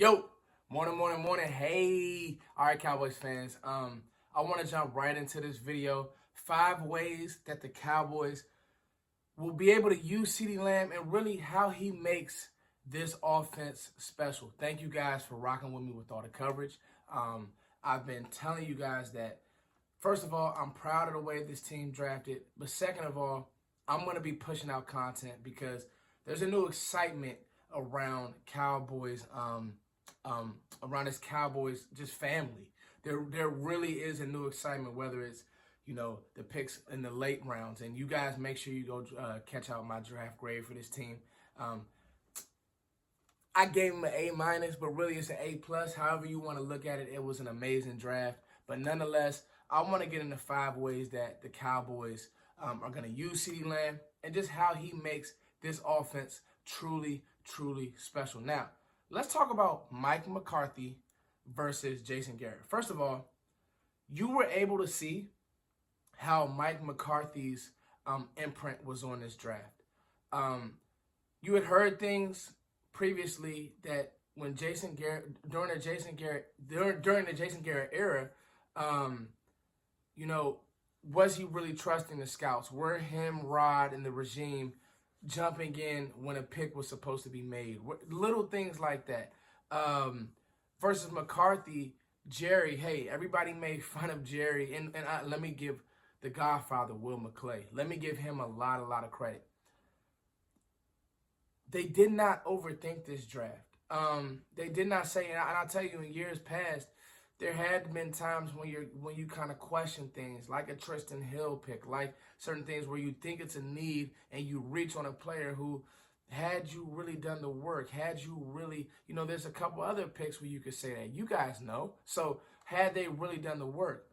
Yo, morning. Hey, all right, Cowboys fans. I want to jump right into this video. 5 ways that the Cowboys will be able to use Cee Dee Lamb and really how he makes this offense special. Thank you guys for rocking with me with all the coverage. I've been telling you guys that, first of all, I'm proud of the way this team drafted. But second of all, I'm going to be pushing out content because there's a new excitement around Cowboys, around this Cowboys just family. There really is a new excitement, whether it's the picks in the late rounds, and you guys make sure you go catch out my draft grade for this team. Um, I gave him an A-, but really it's an A+. However you want to look at it, it was an amazing draft. But nonetheless, I want to get into 5 ways that the Cowboys are going to use Cee Dee Lamb and just how he makes this offense truly special. Now, let's talk about Mike McCarthy versus Jason Garrett. First of all, you were able to see how Mike McCarthy's imprint was on this draft. You had heard things previously that when Jason Garrett during the Jason Garrett era, was he really trusting the scouts? Were him, Rod, and the regime jumping in when a pick was supposed to be made? Little things like that. Versus McCarthy, Jerry. Hey, everybody made fun of Jerry, and let me give the Godfather, Will McClay. Let me give him a lot of credit. They did not overthink this draft. They did not say, and I'll tell you, in years past, there had been times when you kind of question things, like a Tristan Hill pick, like certain things where you think it's a need and you reach on a player who, had you really done the work, had you really, there's a couple other picks where you could say that. You guys know. So had they really done the work?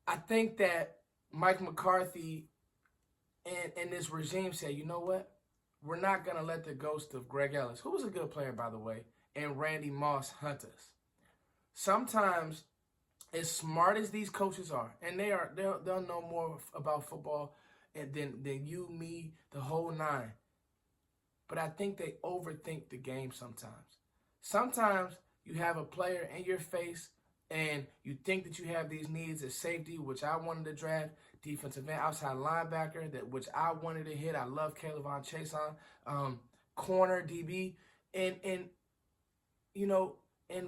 I think that Mike McCarthy and this regime said, you know what? We're not going to let the ghost of Greg Ellis, who was a good player, by the way, and Randy Moss hunt us. Sometimes, as smart as these coaches are, and they'll know more about football than you, me, the whole nine. But I think they overthink the game sometimes. Sometimes you have a player in your face and you think that you have these needs at safety, which I wanted to draft, defensive end, outside linebacker, which I wanted to hit. I love Caleb Von Chason, corner, DB. And in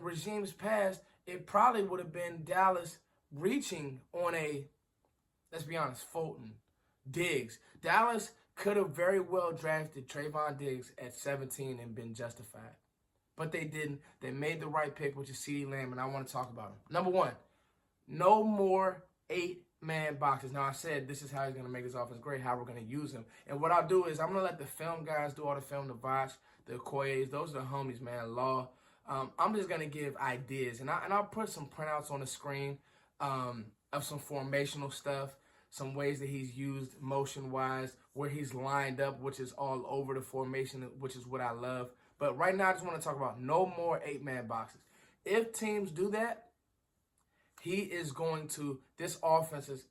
regimes past, it probably would have been Dallas reaching on let's be honest, Fulton, Diggs. Dallas could have very well drafted Trayvon Diggs at 17 and been justified. But they didn't. They made the right pick, which is Cee Dee Lamb, and I want to talk about him. Number one, no more 8-man boxes. Now, I said this is how he's going to make his offense great, how we're going to use him. And what I'll do is I'm going to let the film guys do all the film, the Voch, the Okoyes. Those are the homies, man, Law. I'm just going to give ideas, and I'll put some printouts on the screen of some formational stuff, some ways that he's used motion-wise, where he's lined up, which is all over the formation, which is what I love. But right now, I just want to talk about no more 8-man boxes. If teams do that, he is going to, this offense is,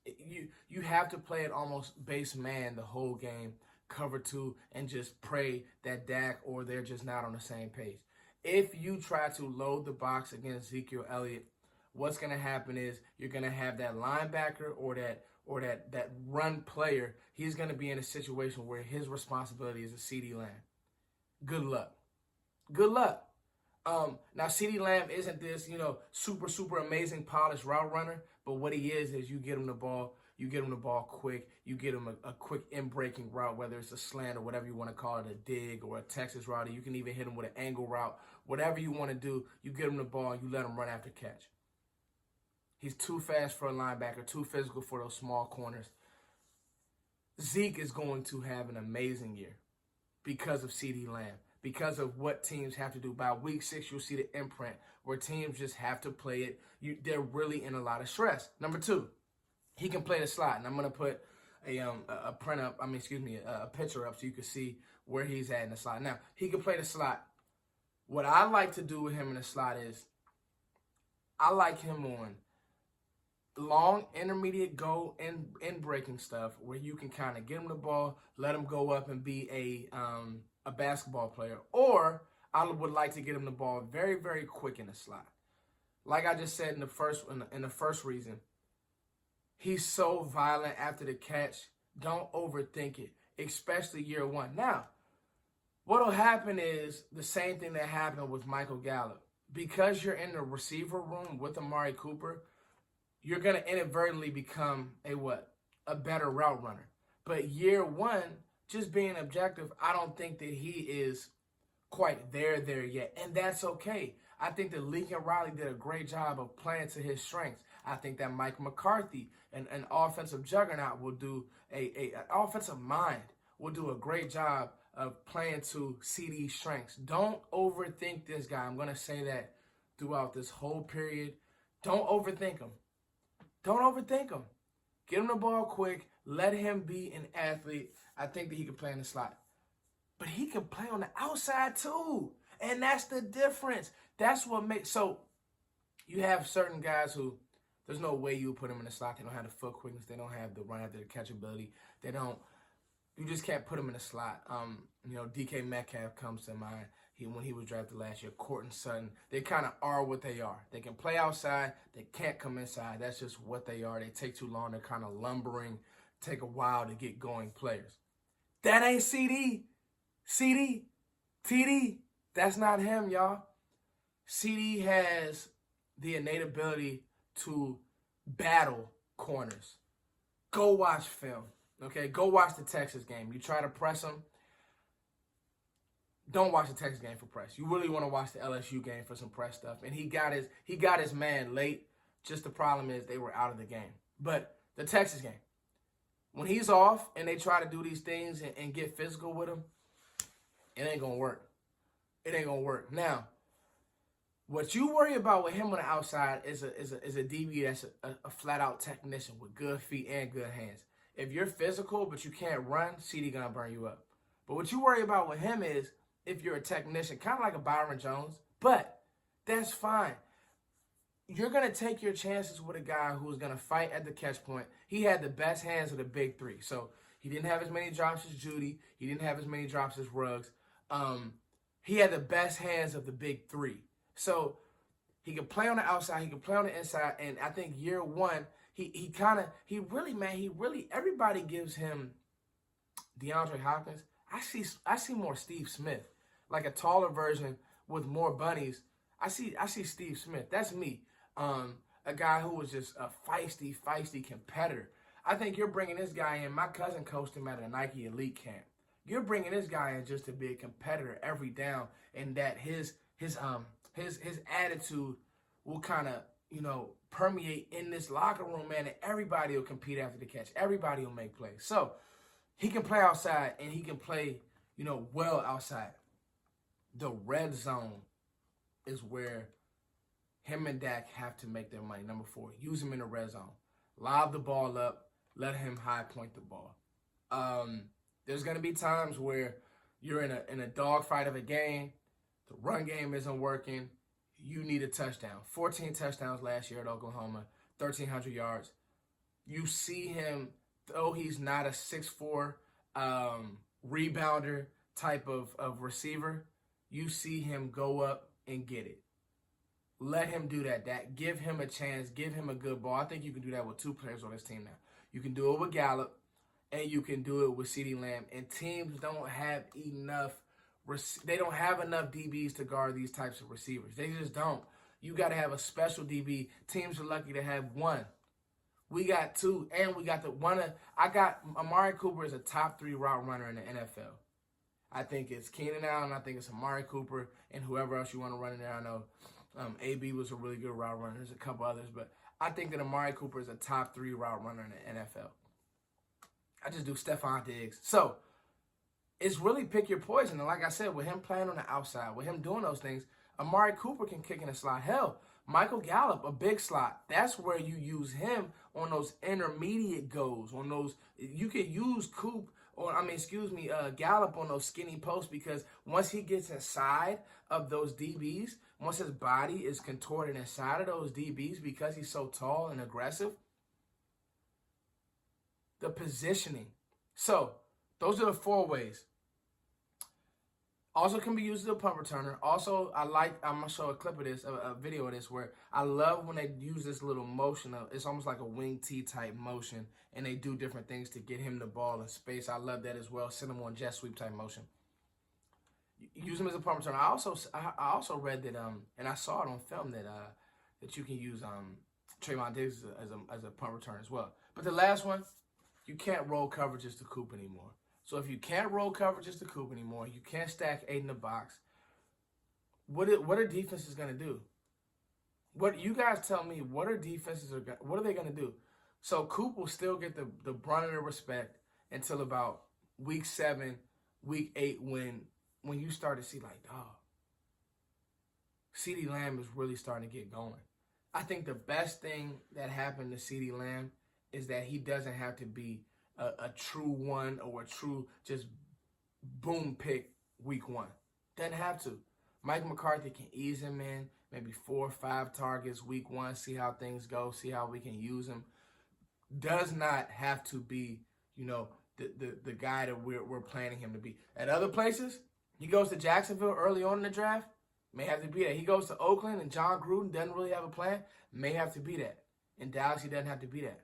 you have to play it almost base man the whole game, cover 2, and just pray that Dak or they're just not on the same page. If you try to load the box against Ezekiel Elliott, what's going to happen is you're going to have that linebacker or that run player. He's going to be in a situation where his responsibility is a Cee Dee Lamb. Good luck. Good luck. Now, Cee Dee Lamb isn't this, super amazing polished route runner, but what he is you get him the ball, quick, you get him a quick in-breaking route, whether it's a slant or whatever you want to call it, a dig or a Texas route, or you can even hit him with an angle route. Whatever you want to do, you get him the ball, you let him run after catch. He's too fast for a linebacker, too physical for those small corners. Zeke is going to have an amazing year because of Cee Dee Lamb, because of what teams have to do. By week 6, you'll see the imprint where teams just have to play it. They're really in a lot of stress. Number 2, he can play the slot, and I'm going to put a picture up so you can see where he's at in the slot. Now, he can play the slot. What I like to do with him in the slot is I like him on long intermediate go in breaking stuff where you can kind of get him the ball, let him go up and be a basketball player. Or I would like to get him the ball very, very quick in the slot. Like I just said in the first reason, he's so violent after the catch. Don't overthink it, especially year one. Now, what'll happen is the same thing that happened with Michael Gallup. Because you're in the receiver room with Amari Cooper, you're going to inadvertently become a better route runner. But year one, just being objective, I don't think that he is quite there yet. And that's okay. I think that Lincoln Riley did a great job of playing to his strengths. I think that Mike McCarthy, an offensive juggernaut, will do an offensive mind, will do a great job of playing to Cee Dee's strengths. Don't overthink this guy. I'm going to say that throughout this whole period. Don't overthink him. Don't overthink him. Get him the ball quick. Let him be an athlete. I think that he can play in the slot. But he can play on the outside too. And that's the difference. That's what makes... So, you have certain guys who, there's no way you would put them in the slot. They don't have the foot quickness. They don't have the run after the catch ability. You just can't put them in the slot. DK Metcalf comes to mind. When he was drafted last year, Courtland Sutton, they kind of are what they are. They can play outside. They can't come inside. That's just what they are. They take too long. They're kind of lumbering. Take a while to get going players. That ain't Cee Dee. Cee Dee. TD. That's not him, y'all. Cee Dee has the innate ability to battle corners. Go watch film. Okay, go watch the Texas game. You try to press him. Don't watch the Texas game for press. You really want to watch the LSU game for some press stuff. And he got his man late. Just the problem is they were out of the game. But the Texas game, when he's off and they try to do these things and get physical with him, it ain't gonna work. It ain't gonna work. Now, what you worry about with him on the outside is a DB that's a flat out technician with good feet and good hands. If you're physical but you can't run, Cee Dee gonna burn you up. But what you worry about with him is if you're a technician, kind of like a Byron Jones, but that's fine. You're going to take your chances with a guy who's going to fight at the catch point. He had the best hands of the big three. So he didn't have as many drops as Judy. He didn't have as many drops as Ruggs. He had the best hands of the big three. So he could play on the outside. He could play on the inside. And I think year one, everybody gives him DeAndre Hopkins. I see more Steve Smith, like a taller version with more bunnies. I see Steve Smith. That's me. A guy who was just a feisty competitor. I think you're bringing this guy in. My cousin coached him at a Nike Elite camp. You're bringing this guy in just to be a competitor every down, and that his attitude will kind of permeate in this locker room, man. And everybody will compete after the catch. Everybody will make plays. So he can play outside, and he can play, well outside. The red zone is where him and Dak have to make their money. Number 4, use him in the red zone. Lob the ball up. Let him high point the ball. There's going to be times where you're in a dogfight of a game. The run game isn't working. You need a touchdown. 14 touchdowns last year at Oklahoma. 1,300 yards. You see him, though he's not a 6'4", rebounder type of receiver, you see him go up and get it. Let him do that. Give him a chance. Give him a good ball. I think you can do that with 2 players on this team now. You can do it with Gallup, and you can do it with Cee Dee Lamb. And teams don't have enough. They don't have enough DBs to guard these types of receivers. They just don't. You got to have a special DB. Teams are lucky to have 1. We got 2, and we got the one. I got Amari Cooper as a top 3 route runner in the NFL. I think it's Keenan Allen. I think it's Amari Cooper, and whoever else you want to run in there. I know AB was a really good route runner. There's a couple others, but I think that Amari Cooper is a top 3 route runner in the NFL. I just do Stephon Diggs. So it's really pick your poison. And like I said, with him playing on the outside, with him doing those things, Amari Cooper can kick in the slot. Hell, Michael Gallup, a big slot. That's where you use him on those intermediate goals. On those, you could use Gallup on those skinny posts, because once he gets inside of those DBs, once his body is contorted inside of those DBs because he's so tall and aggressive, the positioning. So those are the 4 ways. Also can be used as a punt returner. Also, I'm gonna show a clip of this, a video of this, where I love when they use this little motion. It's almost like a wing T type motion, and they do different things to get him the ball in space. I love that as well. Send him on jet sweep type motion. Use him as a punt returner. I also read that and I saw it on film that you can use Trayvon Diggs as a punt return as well. But the last one, you can't roll coverages to Coop anymore. So if you can't roll coverages to Coop anymore, you can't stack 8 in the box. What are defenses gonna do? What you guys tell me? What are they gonna do? So Coop will still get the brunt of the respect until about week 7, week 8, when you start to see like, oh, Cee Dee Lamb is really starting to get going. I think the best thing that happened to Cee Dee Lamb is that he doesn't have to be a true one or a true just boom pick week 1. Doesn't have to. Mike McCarthy can ease him in, maybe 4 or 5 targets week 1, see how things go, see how we can use him. Does not have to be, the guy that we're planning him to be. At other places, he goes to Jacksonville early on in the draft, may have to be that. He goes to Oakland and John Gruden doesn't really have a plan, may have to be that. In Dallas, he doesn't have to be that.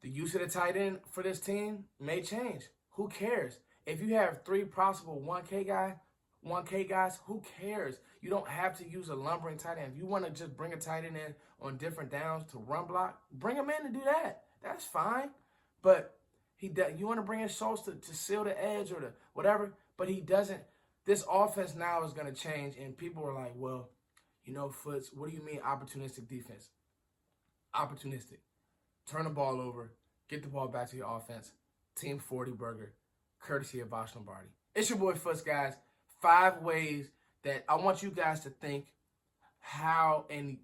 The use of the tight end for this team may change. Who cares? If you have 3 possible 1K guys, who cares? You don't have to use a lumbering tight end. If you want to just bring a tight end in on different downs to run block, bring him in to do that. That's fine. But you want to bring in Schultz to seal the edge or whatever, but he doesn't. This offense now is going to change, and people are like, well, Foots, what do you mean opportunistic defense? Opportunistic. Turn the ball over, get the ball back to your offense. Team 40 burger, courtesy of Bosh Lombardi. It's your boy Foots, guys. 5 ways that I want you guys to think how and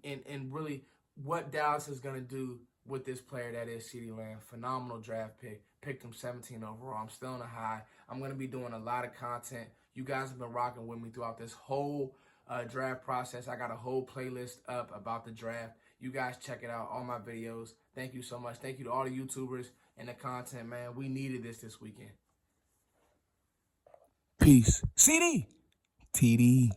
really what Dallas is going to do with this player that is Cee Dee Lamb. Phenomenal draft pick. Picked him 17 overall. I'm still on a high. I'm going to be doing a lot of content. You guys have been rocking with me throughout this whole draft process. I got a whole playlist up about the draft. You guys check it out, all my videos. Thank you so much. Thank you to all the YouTubers and the content, man. We needed this weekend. Peace. CD. TD.